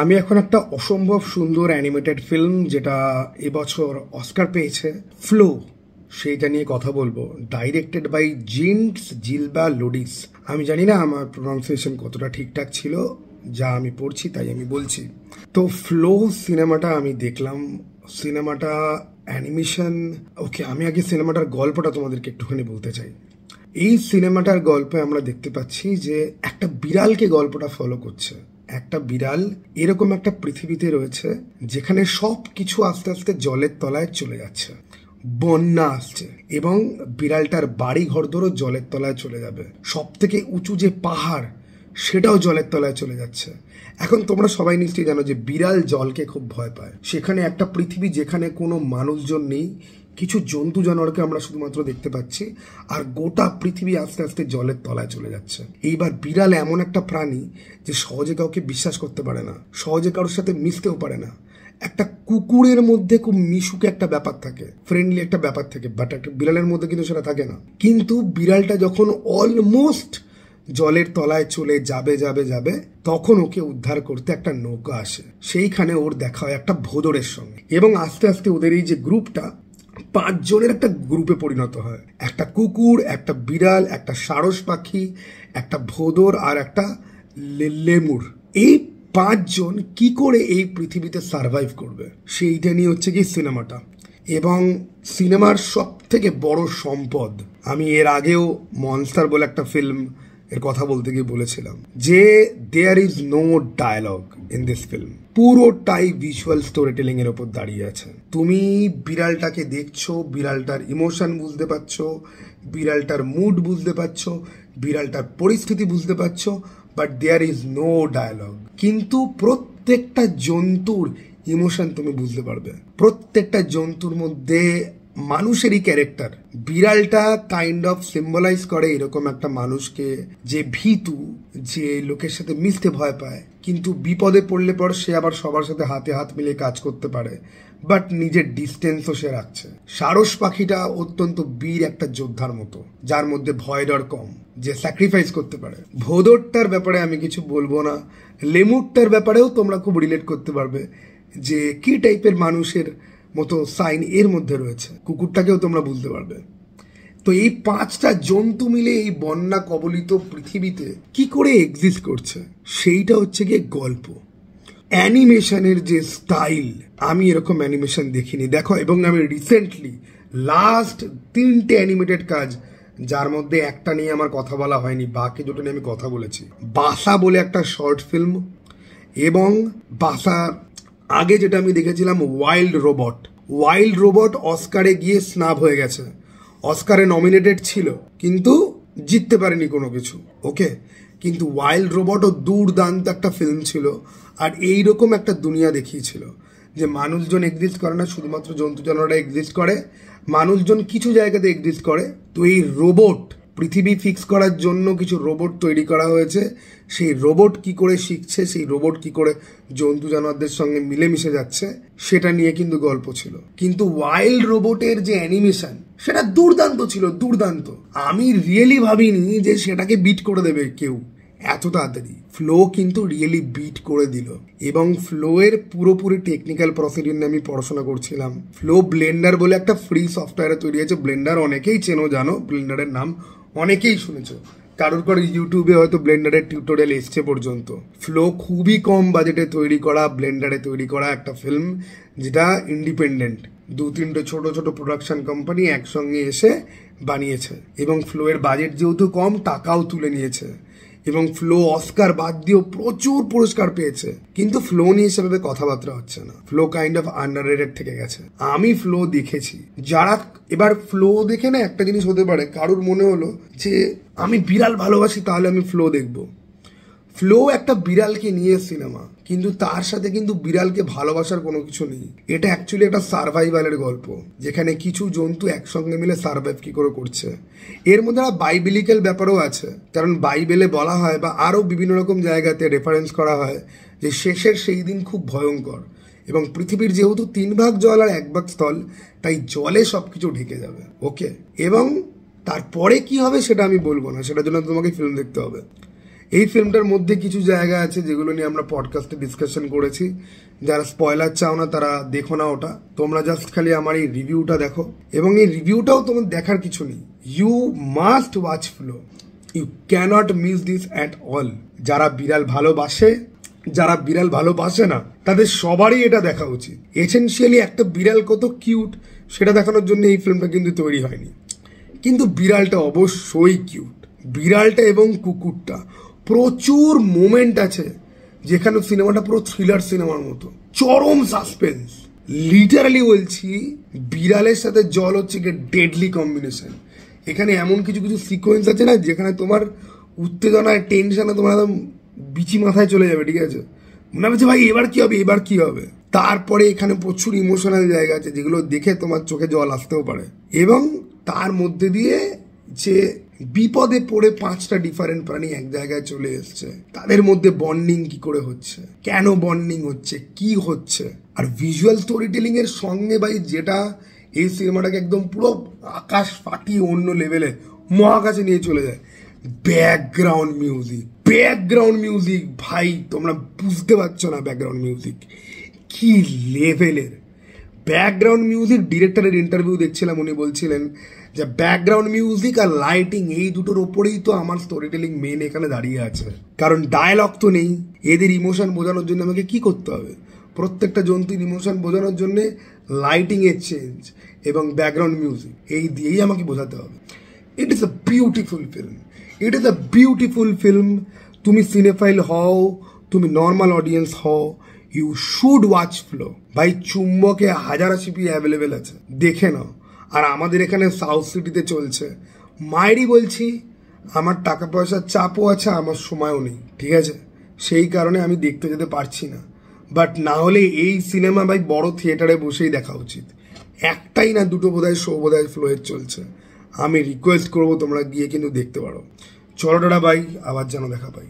আমি এখন একটা অসম্ভব সুন্দর অ্যানিমেটেড ফিল্ম যেটা এবছর অস্কার পেয়েছে, ফ্লো, সেইটা নিয়ে কথা বলবো। ডাইরেক্টেড বাই জিন্টস জিলবা লোডিস। আমি জানি না আমার প্রোনাউন্সিয়েশন কতটা ঠিকঠাক ছিল, যা আমি পড়ছি তাই আমি বলছি। তো ফ্লো সিনেমাটা আমি দেখলাম। সিনেমাটা অ্যানিমেশন, ওকে, আমি আগে সিনেমাটার গল্পটা তোমাদেরকে একটুখানি বলতে চাই। এই সিনেমাটার গল্পে আমরা দেখতে পাচ্ছি যে একটা বিড়ালকে গল্পটা ফলো করছে। একটা বিড়াল এরকম একটা পৃথিবীতে রয়েছে যেখানে সব কিছু আস্তে আস্তে জলের তলায় চলে যাচ্ছে, বন্যা আসছে এবং বিড়ালটার বাড়ি ঘরদোরও জলের তলায় চলে যাবে। সব থেকে উঁচু যে পাহাড় সেটাও জলের তলায় চলে যাচ্ছে। এখন তোমরা সবাই নিশ্চয়ই জানো যে বিড়াল জলকে খুব ভয় পায়। সেখানে একটা পৃথিবী যেখানে কোনো মানুষজন নেই, কিছু জন্তু জানোয়ারকে আমরা শুধুমাত্র দেখতে পাচ্ছি, আর গোটা পৃথিবী আস্তে আস্তে জলের তলায় চলে যাচ্ছে। এইবার বিড়াল এমন একটা প্রাণী যে সহজে কাউকে বিশ্বাস করতে পারে না, সহজে কারোর সাথে মিশতেও পারে না। একটা কুকুরের মধ্যে খুব মিশুকে একটা ব্যাপার থাকে, ফ্রেন্ডলি একটা ব্যাপার থাকে, বাট একটা বিড়ালের মধ্যে কিন্তু সেটা থাকে না। কিন্তু বিড়ালটা যখন অলমোস্ট জলের তলায় চলে যাবে যাবে যাবে তখন ওকে উদ্ধার করতে একটা নৌকা আসে। সেইখানে ওর দেখা হয় একটা ভোঁদরের সঙ্গে, এবং আস্তে আস্তে ওদের এই যে গ্রুপটা 5 জনের একটা গ্রুপে পরিণত হয়। একটা কুকুর, একটা বিড়াল, একটা সারস পাখি, একটা ভোঁদর আর একটা লেমুর। এই 5 জন কি করে এই পৃথিবীতে সার্ভাইভ করবে সেইটা নিয়ে হচ্ছে কি সিনেমাটা। এবং সিনেমার সব থেকে বড় সম্পদ, আমি এর আগেও মনস্টার বলে একটা ফিল্ম এর কথা বলতে গিয়ে বলেছিলাম যে there is no dialogue in this film. পুরোটাই ভিজুয়াল স্টোরি টেলিং এর উপর দাঁড়িয়ে আছে। তুমি বিড়ালটাকে দেখছো, বিড়ালটার ইমোশন বুঝতে পারছো, বিড়ালটার মুড বুঝতে পারছো, বিড়ালটার পরিস্থিতি বুঝতে পারছো, but there is no dialogue. কিন্তু প্রত্যেকটা জন্তুর ইমোশন তুমি বুঝতে পারবে। প্রত্যেকটা জন্তুর মধ্যে মানুষেরই ক্যারেক্টার। বিড়ালটা কাইন্ড অফ সিম্বলাইজ করে এরকম একটা মানুষকে যে ভীতু, যে লোকের সাথে মিশতে ভয় পায়, কিন্তু বিপদে পড়লে পর সে আবার সবার সাথে হাতে হাত মিলিয়ে কাজ করতে পারে, বাট নিজের ডিস্টেন্সও সে রাখছে। সারস পাখিটা অত্যন্ত বীর একটা যোদ্ধার মতো, যার মধ্যে ভয় ডর কম, যে স্যাক্রিফাইস করতে পারে। ভোঁদরটার ব্যাপারে আমি কিছু বলবো না। লেমুরটার ব্যাপারেও তোমরা খুব রিলেট করতে পারবে যে কি টাইপের মানুষের মতো সাইন এর মধ্যে রয়েছে। কুকুরটাকেও তোমরা বুঝতে পারবে। তো এই 5টা জন্তু মিলে এই বন্যা কবলিত পৃথিবীতে কি করে এক্সিস্ট করছে সেইটা হচ্ছে গিয়ে গল্প। অ্যানিমেশনের যে স্টাইল, আমি এরকম অ্যানিমেশন দেখিনি, দেখো। এবং আমি রিসেন্টলি লাস্ট 3টে অ্যানিমেটেড কাজ, যার মধ্যে একটা নিয়ে আমার কথা বলা হয়নি, বাকি দুটো নিয়ে আমি কথা বলেছি। বাসা বলে একটা শর্ট ফিল্ম, এবং বাসার আগে যেটা আমি দেখেছিলাম ওয়াইল্ড রোবট। ওয়াইল্ড রোবট অস্কারে গিয়ে স্নাব হয়ে গেছে, অস্কারে নমিনেটেড ছিল কিন্তু জিততে পারেনি কোনো কিছু, ওকে। কিন্তু ওয়াইল্ড রোবটও দুর্দান্ত একটা ফিল্ম ছিল, আর এইরকম একটা দুনিয়া দেখিয়েছিল যে মানুষজন এক্সিস্ট করে না, শুধুমাত্র জন্তু জানোয়াররা এক্সিস্ট করে। মানুষজন কিছু জায়গাতে এক্সিস্ট করে। তো এই রোবট, পৃথিবী ফিক্স করার জন্য কিছু রোবট তৈরি করা হয়েছে। সেই রোবট কি করে শিখছে, সেই রোবট কি করে জন্তু জানোয়ারদের সঙ্গে মিলেমিশে যাচ্ছে, সেটা নিয়ে কিন্তু গল্প ছিল। কিন্তু ওয়াইল্ড রোবটের যে অ্যানিমেশন সেটা দুর্দান্ত ছিল, দুর্দান্ত। আমি রিয়েলি ভাবিনি যে সেটাকে বিট করে দেবে কেউ এত তাড়াতাড়ি। ফ্লো কিন্তু রিয়েলি বিট করে দিল। এবং ফ্লো এর পুরোপুরি টেকনিক্যাল প্রসিডিউর নিয়ে আমি পড়াশোনা করছিলাম। ফ্লো ব্লেন্ডার বলে একটা ফ্রি সফটওয়্যারে তৈরি হয়েছে। ব্লেন্ডার অনেকেই চেনো, জানো, ব্লেন্ডারের নাম অনেকেই শুনেছো, কারোর ইউটিউবে হয়তো ব্লেন্ডারের টিউটোরিয়াল এসছে পর্যন্ত। ফ্লো খুবই কম বাজেটে তৈরি করা, ব্লেন্ডারে তৈরি করা একটা ফিল্ম, যেটা ইন্ডিপেন্ডেন্ট। 2-3টে ছোট ছোট প্রোডাকশন কোম্পানি একসঙ্গে এসে বানিয়েছে। এবং ফ্লো এর বাজেট যেহেতু কম, টাকাও তুলে নিয়েছে। এবং ফ্লো অস্কার বাদ দিয়েও প্রচুর পুরস্কার পেয়েছে। কিন্তু ফ্লো নিয়ে সেভাবে কথাবার্তা হচ্ছে না। ফ্লো কাইন্ড অফ আন্ডাররেটেড থেকে গেছে। আমি ফ্লো দেখেছি। যারা এবার ফ্লো দেখে না, একটা জিনিস হতে পারে, কারুর মনে হলো যে আমি বিড়াল ভালোবাসি তাহলে আমি ফ্লো দেখবো। ফ্লো একটা বিড়ালকে নিয়ে সিনেমা, কিন্তু তার সাথে কিন্তু বিড়ালকে ভালোবাসার কোনো কিছু নেই। এটা অ্যাকচুয়ালি একটা সার্ভাইভালের গল্প, যেখানে কিছু জন্তু একসঙ্গে মিলে সার্ভাইভ কি করে করছে। এর মধ্যে একটা বাইবেলিক্যাল ব্যাপারও আছে, কারণ বাইবেলে বলা হয় বা আরও বিভিন্ন রকম জায়গাতে রেফারেন্স করা হয় যে শেষের সেই দিন খুব ভয়ঙ্কর, এবং পৃথিবীর যেহেতু 3 ভাগ জল আর 1 ভাগ স্থল, তাই জলে সবকিছু ঢেকে যাবে, ওকে। এবং তারপরে কি হবে সেটা আমি বলবো না, সেটার জন্য তোমাকে ফিল্ম দেখতে হবে। এই ফিল্মটার মধ্যে কিছু জায়গা আছে যেগুলো নিয়ে আমরা পডকাস্টে ডিসকাশন করেছি। যারা স্পয়লার চাও না তারা দেখো না ওটা, তোমরা জাস্ট খালি আমার এই রিভিউটা দেখো। এবং এই রিভিউটাও তোমার দেখার কিছু নেই, you must watch Flow, you cannot miss this at all. যারা বিড়াল ভালোবাসে, যারা বিড়াল ভালোবাসে না, তাদের সবারই এটা দেখা উচিত। এসেনশিয়ালি একটা বিড়াল কত কিউট সেটা দেখানোর জন্য এই ফিল্মটা কিন্তু তৈরি হয়নি, কিন্তু বিড়ালটা অবশ্যই কিউট। বিড়ালটা এবং কুকুরটা, প্রচুর মোমেন্ট আছে যেখানে সিনেমাটা পুরো থ্রিলার সিনেমার মতো, চরম সাসপেন্স। লিটারালি বলছি, বিড়ালের সাথে জল হচ্ছে কি ডেডলি কম্বিনেশন। এখানে এমন কিছু কিছু সিকোয়েন্স আছে না যেখানে তোমার উত্তেজনায় টেনশনে তোমার একদম বিচি মাথায় চলে যাবে, ঠিক আছে, মনে হচ্ছে ভাই এবার কি হবে এবার কি হবে। তারপরে এখানে প্রচুর ইমোশনাল জায়গা আছে যেগুলো দেখে তোমার চোখে জল আসতেও পারে। এবং তার মধ্যে দিয়ে যে বিপদে পড়ে 5টা ডিফারেন্ট প্রাণী এক জায়গায় চলে এসছে, তাদের মধ্যে বন্ডিং কি করে হচ্ছে, কেন বন্ডিং হচ্ছে, কি হচ্ছে। আর ভিজুয়াল স্টোরি টেলিং এর সঙ্গে ভাই যেটা এই সিনেমাটাকে একদম পুরো আকাশ ফাটিয়ে অন্য লেভেলে মহাকাশে নিয়ে চলে যায়, ব্যাকগ্রাউন্ড মিউজিক ভাই তোমরা বুঝতে পারছো না ব্যাকগ্রাউন্ড মিউজিক কি লেভেলের। ব্যাকগ্রাউন্ড মিউজিক, ডিরেক্টরের ইন্টারভিউ দেখছিলাম, উনি বলছিলেন যে ব্যাকগ্রাউন্ড মিউজিক আর লাইটিং এই দুটোর ওপরেই তো আমার স্টোরি টেলিং মেন এখানে দাঁড়িয়ে আছে। কারণ ডায়লগ তো নেই, এদের ইমোশন বোঝানোর জন্য আমাকে কি করতে হবে, প্রত্যেকটা জন্তুর ইমোশন বোঝানোর জন্য লাইটিং এর চেঞ্জ এবং ব্যাকগ্রাউন্ড মিউজিক এই দিয়েই আমাকে বোঝাতে হবে। It is a beautiful film. তুমি সিনেফাইল হও, তুমি নর্মাল অডিয়েন্স হও, ইউ শুড ওয়াচ ফ্লো। ভাই চুম্বকে 1000 সিপি অ্যাভেলেবেল আছে, দেখে নাও। আর আমাদের এখানে সাউথ সিটিতে চলছে। মায়েরই বলছি, আমার টাকা পয়সার চাপও আছে, আমার সময়ও নেই, ঠিক আছে, সেই কারণে আমি দেখতে যেতে পারছি না। বাট না হলে এই সিনেমা ভাই বড় থিয়েটারে বসেই দেখা উচিত। একটাই না দুটো বোধহয় শো বোধহয় ফ্লোয়ের চলছে। আমি রিকোয়েস্ট করবো তোমরা গিয়ে কিন্তু দেখতে পারো। চলো টাটা ভাই, আবার যেন দেখা পাই।